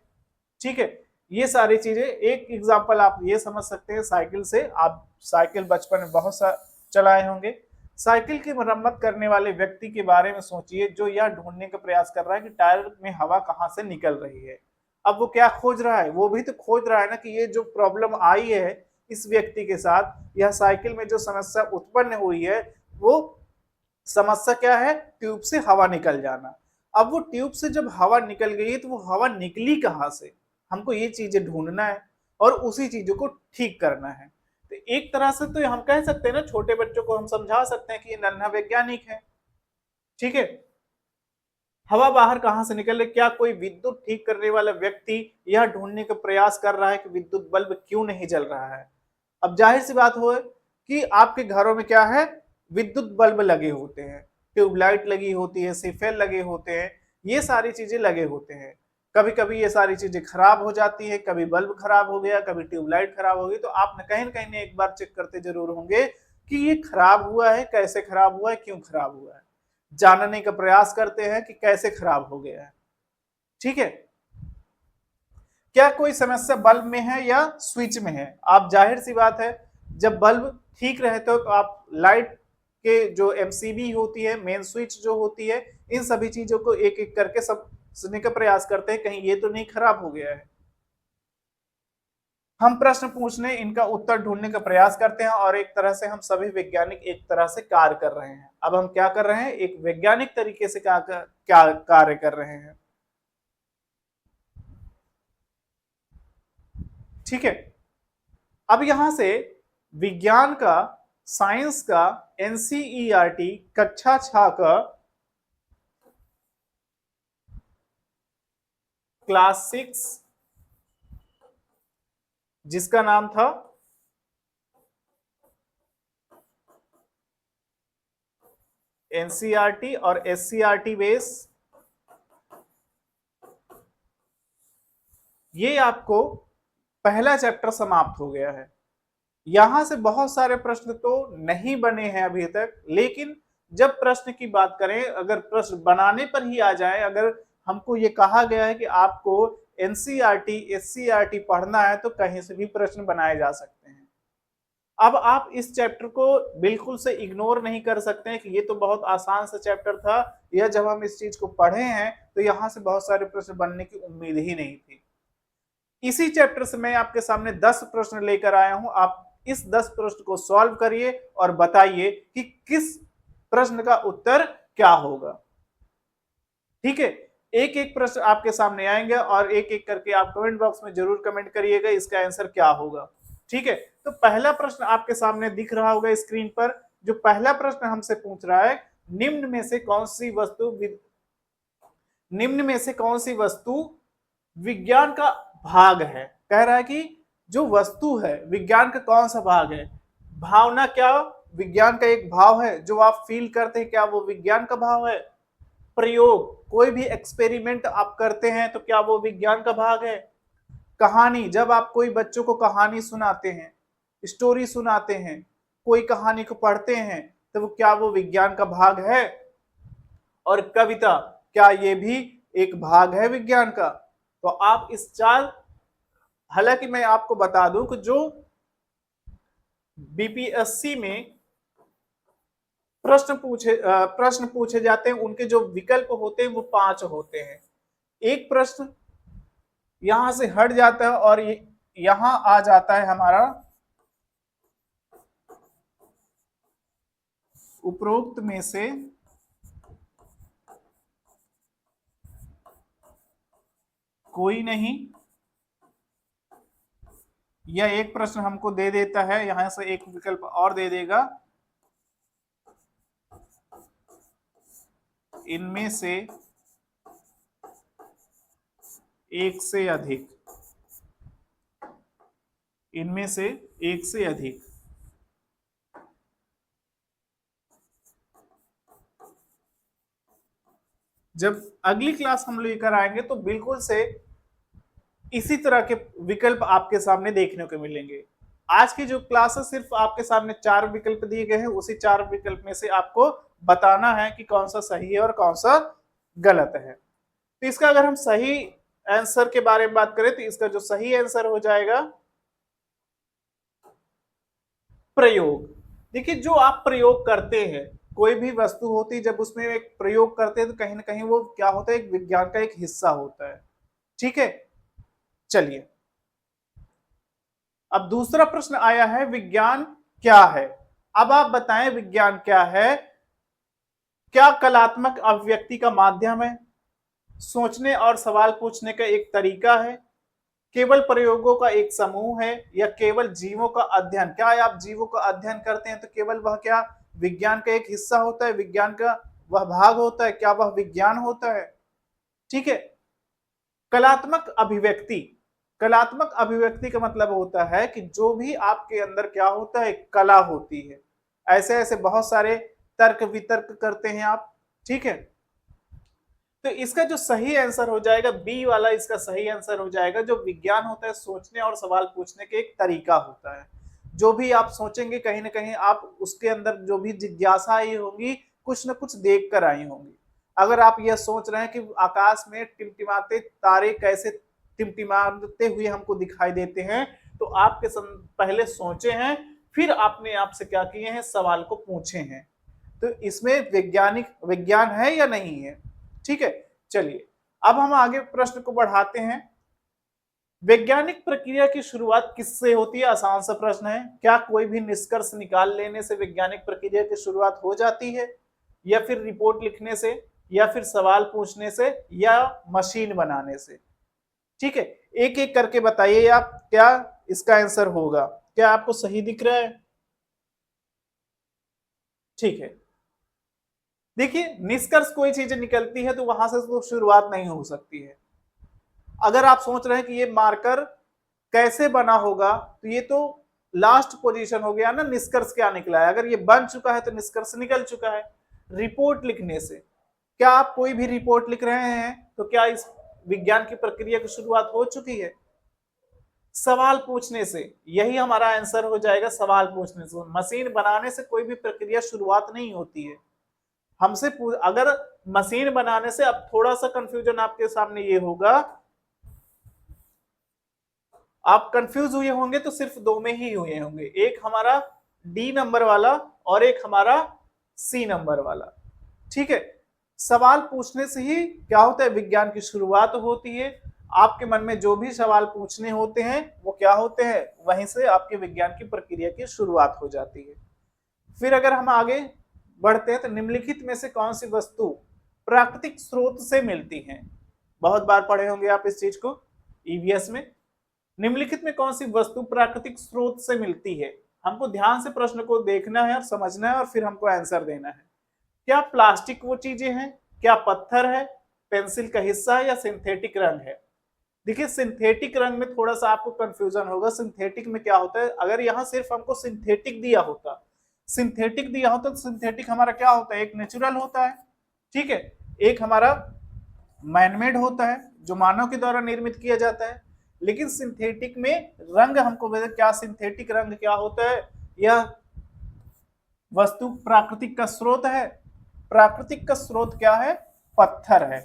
ठीक है, ये सारी चीजें, एक एग्जांपल आप ये समझ सकते हैं साइकिल से। आप साइकिल बचपन में बहुत सा चलाए होंगे। साइकिल की मरम्मत करने वाले व्यक्ति के बारे में सोचिए, जो यह ढूंढने का प्रयास कर रहा है कि टायर में हवा कहाँ से निकल रही है। अब वो क्या खोज रहा है? वो भी तो खोज रहा है ना कि ये जो प्रॉब्लम आई है इस व्यक्ति के साथ, यह साइकिल में जो समस्या उत्पन्न हुई है, वो समस्या क्या है? ट्यूब से हवा निकल जाना। अब वो ट्यूब से जब हवा निकल गई है तो वो हवा निकली कहाँ से? हमको ये चीजें ढूंढना है और उसी चीजों को ठीक करना है। तो एक तरह से तो हम कह सकते हैं ना, छोटे बच्चों को हम समझा सकते हैं कि ये नन्हा वैज्ञानिक है। ठीक है, हवा बाहर कहां से निकल रही? क्या कोई विद्युत ठीक करने वाला व्यक्ति यह ढूंढने का प्रयास कर रहा है कि विद्युत बल्ब क्यों नहीं जल रहा है? अब जाहिर सी बात हो कि आपके घरों में क्या है? विद्युत बल्ब लगे होते हैं, ट्यूबलाइट लगी होती है, सीफेल लगे होते हैं, ये सारी चीजें लगे होते हैं। कभी कभी ये सारी चीजें खराब हो जाती है, कभी बल्ब खराब हो गया, कभी ट्यूबलाइट खराब हो गई, तो आप कहीं न कहीं एक बार चेक करते जरूर होंगे कि ये खराब हुआ है, कैसे खराब हुआ है, क्यों खराब हुआ है, जानने का प्रयास करते हैं कि कैसे खराब हो गया है। ठीक है, क्या कोई समस्या बल्ब में है या स्विच में है? आप, जाहिर सी बात है, जब बल्ब ठीक रहते हो तो आप लाइट के जो एमसीबी होती है, मेन स्विच जो होती है, इन सभी चीजों को एक एक करके समझने का प्रयास करते हैं, कहीं ये तो नहीं खराब हो गया है। हम प्रश्न पूछने, इनका उत्तर ढूंढने का प्रयास करते हैं और एक तरह से हम सभी वैज्ञानिक एक तरह से कार्य कर रहे हैं। अब हम क्या कर रहे हैं, एक वैज्ञानिक तरीके से क्या कार्य कर रहे हैं। ठीक है, अब यहां से विज्ञान का, साइंस का एनसीईआरटी कक्षा 6 का क्लास 6 जिसका नाम था एनसीईआरटी और एससीईआरटी बेस, ये आपको पहला चैप्टर समाप्त हो गया है। यहां से बहुत सारे प्रश्न तो नहीं बने हैं अभी तक, लेकिन जब प्रश्न की बात करें, अगर प्रश्न बनाने पर ही आ जाए, अगर हमको ये कहा गया है कि आपको एनसीईआरटी एससीईआरटी पढ़ना है तो कहीं से भी प्रश्न बनाए जा सकते हैं। अब आप इस चैप्टर को बिल्कुल से इग्नोर नहीं कर सकते हैं कि ये तो बहुत आसान सा चैप्टर था, या जब हम इस चीज को पढ़े हैं तो यहां से बहुत सारे प्रश्न बनने की उम्मीद ही नहीं थी। इसी चैप्टर से मैं आपके सामने 10 प्रश्न लेकर आया हूं। आप इस 10 प्रश्न को सॉल्व करिए और बताइए कि किस प्रश्न का उत्तर क्या होगा। ठीक है, एक एक प्रश्न आपके सामने आएंगे और एक एक करके आप कमेंट बॉक्स में जरूर कमेंट करिएगा इसका आंसर क्या होगा। ठीक है, तो पहला प्रश्न आपके सामने दिख रहा होगा स्क्रीन पर। जो पहला प्रश्न हमसे पूछ रहा है, निम्न में से कौन सी वस्तु विज्ञान का भाग है। कह रहा है कि जो वस्तु है विज्ञान का कौन सा भाग है। भावना क्या विज्ञान का एक भाव है, जो आप फील करते हैं क्या वो विज्ञान का भाव है। प्रयोग, कोई भी एक्सपेरिमेंट आप करते हैं तो क्या वो विज्ञान का भाग है। कहानी, जब आप कोई बच्चों को कहानी सुनाते हैं, स्टोरी सुनाते हैं, कोई कहानी को पढ़ते हैं, तो वो क्या वो विज्ञान का भाग है। और कविता, क्या ये भी एक भाग है विज्ञान का। तो आप इस चार, हालांकि मैं आपको बता दूं कि जो बीपीएससी में प्रश्न पूछे जाते हैं उनके जो विकल्प होते हैं वो 5 होते हैं। एक प्रश्न यहां से हट जाता है और यहां आ जाता है हमारा उपरोक्त में से कोई नहीं, यह एक प्रश्न हमको दे देता है, यहां से एक विकल्प और दे देगा, इनमें से एक से अधिक, इनमें से एक से अधिक। जब अगली क्लास हम लेकर आएंगे तो बिल्कुल से इसी तरह के विकल्प आपके सामने देखने को मिलेंगे। आज की जो क्लास है सिर्फ आपके सामने 4 विकल्प दिए गए हैं, उसी 4 विकल्प में से आपको बताना है कि कौन सा सही है और कौन सा गलत है। तो इसका अगर हम सही आंसर के बारे में बात करें तो इसका जो सही आंसर हो जाएगा प्रयोग। देखिए, जो आप प्रयोग करते हैं, कोई भी वस्तु होती है जब उसमें एक प्रयोग करते हैं तो कहीं ना कहीं वो क्या होता है, एक विज्ञान का एक हिस्सा होता है। ठीक है, चलिए अब दूसरा प्रश्न आया है, विज्ञान क्या है। अब आप बताएं विज्ञान क्या है। क्या कलात्मक अभिव्यक्ति का माध्यम है, सोचने और सवाल पूछने का एक तरीका है, केवल प्रयोगों का एक समूह है, या केवल जीवों का अध्ययन। क्या आप जीवों का अध्ययन करते हैं तो केवल वह क्या विज्ञान का एक हिस्सा होता है, विज्ञान का वह भाग होता है, क्या वह विज्ञान होता है। ठीक है, कलात्मक अभिव्यक्ति, कलात्मक अभिव्यक्ति का मतलब होता है कि जो भी आपके अंदर क्या होता है, कला होती है। ऐसे ऐसे बहुत सारे तर्क वितर्क करते हैं आप। ठीक है, तो इसका जो सही आंसर हो जाएगा बी वाला, इसका सही आंसर हो जाएगा। जो विज्ञान होता है सोचने और सवाल पूछने के एक तरीका होता है। जो भी आप सोचेंगे कहीं ना कहीं आप उसके अंदर जो भी जिज्ञासा आई होगी कुछ ना कुछ देख कर आई होंगी। अगर आप यह सोच रहे हैं कि आकाश में टिमटिमाते तारे कैसे टिमटिमाते हुए हमको दिखाई देते हैं, तो आपके पहले सोचे हैं, फिर आपने आपसे क्या किए हैं, सवाल को पूछे हैं। तो इसमें विज्ञान है या नहीं है। ठीक है, चलिए अब हम आगे प्रश्न को बढ़ाते हैं। वैज्ञानिक प्रक्रिया की शुरुआत किससे होती है? आसान सा प्रश्न है। क्या कोई भी निष्कर्ष निकाल लेने से वैज्ञानिक प्रक्रिया की शुरुआत हो जाती है, या फिर रिपोर्ट लिखने से, या फिर सवाल पूछने से, या मशीन बनाने से? ठीक है, एक एक करके बताइए आप क्या इसका आंसर होगा। क्या आपको सही दिख रहा है? ठीक है, देखिए निष्कर्ष कोई चीज निकलती है तो वहां से तो शुरुआत नहीं हो सकती है। अगर आप सोच रहे हैं कि ये मार्कर कैसे बना होगा, तो ये तो लास्ट पोजीशन हो गया ना, निष्कर्ष क्या निकला है। अगर ये बन चुका है तो निष्कर्ष निकल चुका है। रिपोर्ट लिखने से, क्या आप कोई भी रिपोर्ट लिख रहे हैं तो क्या इस विज्ञान की प्रक्रिया की शुरुआत हो चुकी है? सवाल पूछने से, यही हमारा आंसर हो जाएगा, सवाल पूछने से। मशीन बनाने से कोई भी प्रक्रिया शुरुआत नहीं होती है। हमसे अगर मशीन बनाने से, अब थोड़ा सा कंफ्यूजन आपके सामने ये होगा, आप कंफ्यूज हुए होंगे तो सिर्फ दो में ही हुए होंगे, एक हमारा डी नंबर वाला और एक हमारा सी नंबर वाला। ठीक है, सवाल पूछने से ही क्या होता है, विज्ञान की शुरुआत होती है। आपके मन में जो भी सवाल पूछने होते हैं वो क्या होते हैं, वहीं से आपके विज्ञान की प्रक्रिया की शुरुआत हो जाती है। फिर अगर हम आगे बढ़ते हैं तो निम्नलिखित में से कौन सी वस्तु प्राकृतिक स्रोत से मिलती है? बहुत बार पढ़े होंगे आप इस चीज को ईवीएस में। निम्नलिखित में कौन सी वस्तु प्राकृतिक स्रोत से मिलती है? हमको ध्यान से प्रश्न को देखना है और समझना है और फिर हमको आंसर देना है। क्या प्लास्टिक वो चीजें हैं, क्या पत्थर है, पेंसिल का हिस्सा है, या सिंथेटिक रंग है? देखिए सिंथेटिक रंग में थोड़ा सा आपको कंफ्यूजन होगा। सिंथेटिक में क्या होता है, अगर यहाँ सिर्फ हमको सिंथेटिक दिया होता, तो सिंथेटिक हमारा क्या होता है, एक नेचुरल होता है। ठीक है, एक हमारा मैनमेड होता है जो मानव के द्वारा निर्मित किया जाता है। लेकिन सिंथेटिक में रंग हमको क्या, सिंथेटिक रंग क्या होता है, यह वस्तु प्राकृतिक का स्रोत है। प्राकृतिक का स्रोत क्या है, पत्थर है।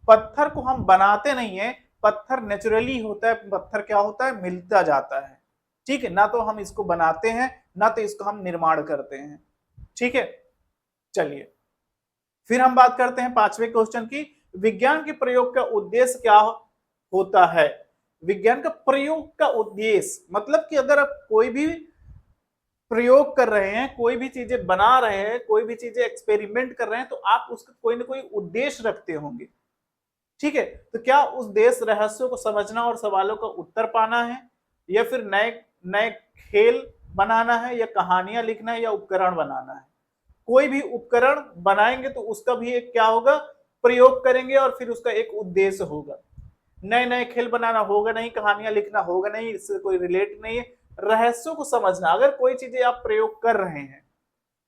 पत्थर को हम बनाते नहीं है, पत्थर नेचुरली होता है। पत्थर क्या होता है, मिलता जाता है। ठीक है, ना तो हम इसको बनाते हैं ना तो इसको हम निर्माण करते हैं। ठीक है, चलिए फिर हम बात करते हैं पांचवें क्वेश्चन की। विज्ञान के प्रयोग का उद्देश्य क्या होता है? विज्ञान का प्रयोग का उद्देश्य मतलब कि अगर आप कोई भी प्रयोग कर रहे हैं, कोई भी चीजें बना रहे हैं, कोई भी चीजें एक्सपेरिमेंट कर रहे हैं, तो आप उसका कोई ना कोई उद्देश्य रखते होंगे। ठीक है, तो क्या उस देश रहस्यों को समझना और सवालों का उत्तर पाना है, या फिर नए नए खेल बनाना है, या कहानियां लिखना है, या उपकरण बनाना है? कोई भी उपकरण बनाएंगे तो उसका भी एक क्या होगा, प्रयोग करेंगे और फिर उसका एक उद्देश्य होगा। नए नए खेल बनाना होगा नहीं, कहानियां लिखना होगा नहीं, इससे कोई रिलेट नहीं है। रहस्यों को समझना, अगर कोई चीजें आप प्रयोग कर रहे हैं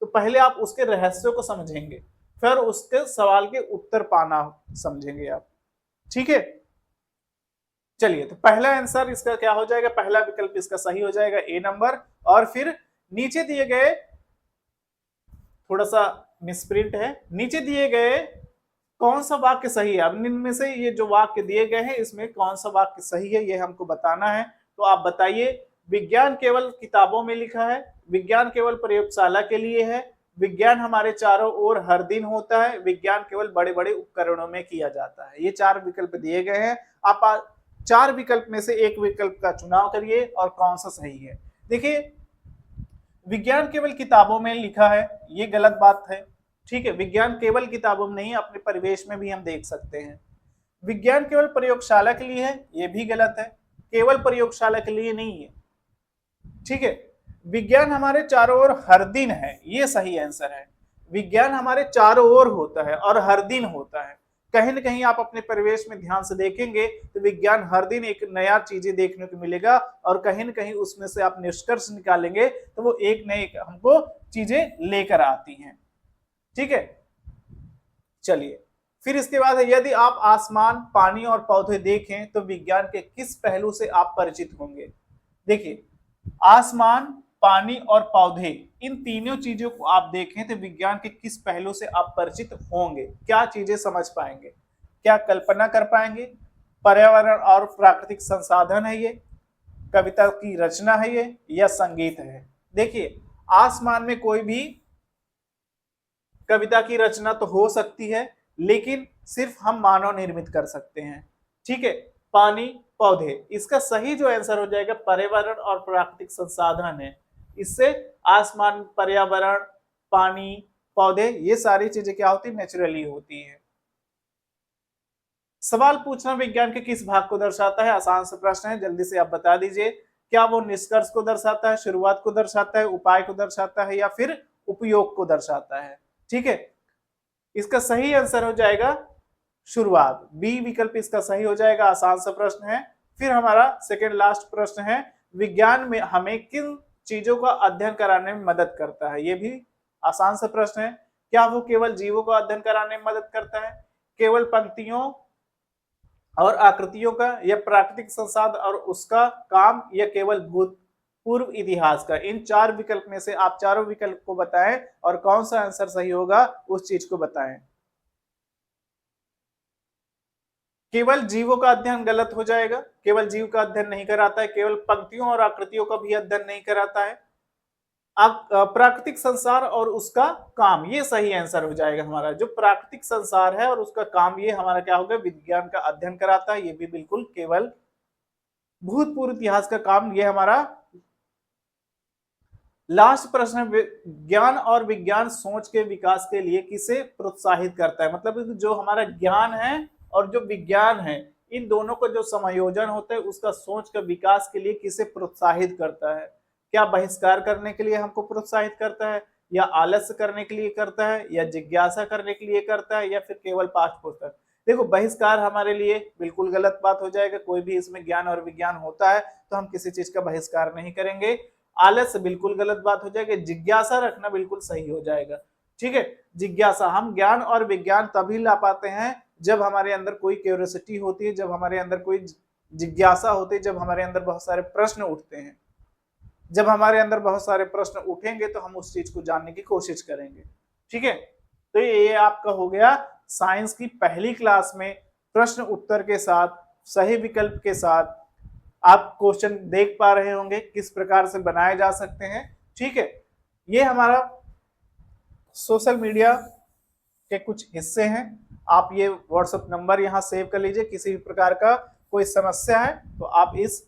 तो पहले आप उसके रहस्यों को समझेंगे, फिर उसके सवाल के उत्तर पाना समझेंगे आप। ठीक है, चलिए तो पहला आंसर इसका क्या हो जाएगा, पहला विकल्प इसका सही हो जाएगा, ए नंबर। और फिर नीचे दिए गए, थोड़ा सा मिसप्रिंट है, नीचे दिए गए कौन सा वाक्य सही है? अब इनमें से ये जो वाक्य दिए गए हैं इसमें कौन सा वाक्य सही है ये हमको बताना है। तो आप बताइए। विज्ञान केवल किताबों में लिखा है, विज्ञान केवल प्रयोगशाला के लिए है, विज्ञान हमारे चारों ओर हर दिन होता है, विज्ञान केवल बड़े बड़े उपकरणों में किया जाता है। ये चार विकल्प दिए गए हैं। आप चार विकल्प में से एक विकल्प का चुनाव करिए और कौन सा सही है। देखिए विज्ञान केवल किताबों में लिखा है, ये गलत बात है। ठीक है, विज्ञान केवल किताबों में नहीं, अपने परिवेश में भी हम देख सकते हैं। विज्ञान केवल प्रयोगशाला के लिए है, ये भी गलत है, केवल प्रयोगशाला के लिए नहीं है। ठीक है, विज्ञान हमारे चारों ओर हर दिन है, ये सही आंसर है। विज्ञान हमारे चारों ओर होता है और हर दिन होता है। कहीं ना कहीं आप अपने परिवेश में ध्यान से देखेंगे तो विज्ञान हर दिन एक नया चीजें देखने को मिलेगा, और कहीं ना कहीं उसमें से आप निष्कर्ष निकालेंगे तो वो एक नई हमको चीजें लेकर आती हैं। ठीक है, चलिए फिर इसके बाद यदि आप आसमान, पानी और पौधे देखें तो विज्ञान के किस पहलू से आप परिचित होंगे? देखिए आसमान, पानी और पौधे, इन तीनों चीजों को आप देखें तो विज्ञान के किस पहलू से आप परिचित होंगे? क्या चीजें समझ पाएंगे? क्या कल्पना कर पाएंगे? पर्यावरण और प्राकृतिक संसाधन है ये, कविता की रचना है ये, या संगीत है? देखिए आसमान में कोई भी कविता की रचना तो हो सकती है, लेकिन सिर्फ हम मानव निर्मित कर सकते हैं। ठीक है, पानी, पौधे, इसका सही जो आंसर हो जाएगा पर्यावरण और प्राकृतिक संसाधन है। इससे आसमान, पर्यावरण, पानी, पौधे, ये सारी चीजें क्या होती है, नेचुरली होती है। सवाल पूछना विज्ञान के किस भाग को दर्शाता है? आसान सा प्रश्न है, जल्दी से आप बता दीजिए। क्या वो निष्कर्ष को दर्शाता है, शुरुआत को दर्शाता है, उपाय को दर्शाता है, या फिर उपयोग को दर्शाता है? ठीक है, इसका सही आंसर हो जाएगा शुरुआत, बी विकल्प इसका सही हो जाएगा। आसान सा प्रश्न है। फिर हमारा सेकेंड लास्ट प्रश्न है, विज्ञान में हमें किन चीजों का अध्ययन कराने में मदद करता है? ये भी आसान सा प्रश्न है। क्या वो केवल जीवों का अध्ययन कराने में मदद करता है, केवल पंक्तियों और आकृतियों का, या प्राकृतिक संसाधन और उसका काम, या केवल भूतपूर्व इतिहास का? इन चार विकल्प में से आप चारों विकल्प को बताएं और कौन सा आंसर सही होगा उस चीज को बताएं। केवल जीवों का अध्ययन गलत हो जाएगा, केवल जीव का अध्ययन नहीं कराता है, केवल पंक्तियों और आकृतियों का भी अध्ययन नहीं कराता है। प्राकृतिक संसार और उसका काम, ये सही आंसर हो जाएगा हमारा। जो प्राकृतिक संसार है और उसका काम, ये हमारा क्या होगा, विज्ञान का अध्ययन कराता है। ये भी बिल्कुल, केवल भूतपूर्व इतिहास का काम, ये हमारा लास्ट प्रश्न है। ज्ञान और विज्ञान सोच के विकास के लिए किसे प्रोत्साहित करता है? मतलब जो हमारा ज्ञान है और जो विज्ञान है, इन दोनों का जो समायोजन होता है, उसका सोच का विकास के लिए किसे प्रोत्साहित करता है? क्या बहिष्कार करने के लिए हमको प्रोत्साहित करता है, या आलस्य करने के लिए करता है, या जिज्ञासा करने के लिए करता है, या फिर केवल पाठ्यपुस्तक? देखो, बहिष्कार हमारे लिए बिल्कुल गलत बात हो जाएगा। कोई भी इसमें ज्ञान और विज्ञान होता है तो हम किसी चीज का बहिष्कार नहीं करेंगे। आलस्य बिल्कुल गलत बात हो जाएगी। जिज्ञासा रखना बिल्कुल सही हो जाएगा। ठीक है, जिज्ञासा, हम ज्ञान और विज्ञान तभी ला पाते हैं जब हमारे अंदर कोई क्यूरियोसिटी होती है, जब हमारे अंदर कोई जिज्ञासा होती है, जब हमारे अंदर बहुत सारे प्रश्न उठते हैं। जब हमारे अंदर बहुत सारे प्रश्न उठेंगे तो हम उस चीज को जानने की कोशिश करेंगे। ठीक है, तो ये आपका हो गया साइंस की पहली क्लास में प्रश्न उत्तर के साथ, सही विकल्प के साथ। आप क्वेश्चन देख पा रहे होंगे किस प्रकार से बनाए जा सकते हैं। ठीक है, ये हमारा सोशल मीडिया के कुछ हिस्से हैं। आप ये व्हाट्सएप नंबर यहाँ सेव कर लीजिए। किसी भी प्रकार का कोई समस्या है तो आप इस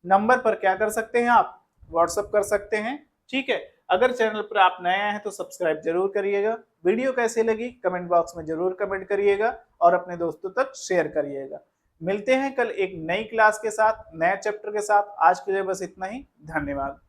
नंबर पर क्या कर सकते हैं, आप व्हाट्सएप कर सकते हैं। ठीक है, अगर चैनल पर आप नए हैं तो सब्सक्राइब जरूर करिएगा। वीडियो कैसी लगी कमेंट बॉक्स में जरूर कमेंट करिएगा और अपने दोस्तों तक शेयर करिएगा। मिलते हैं कल एक नई क्लास के साथ, नए चैप्टर के साथ। आज के लिए बस इतना ही। धन्यवाद।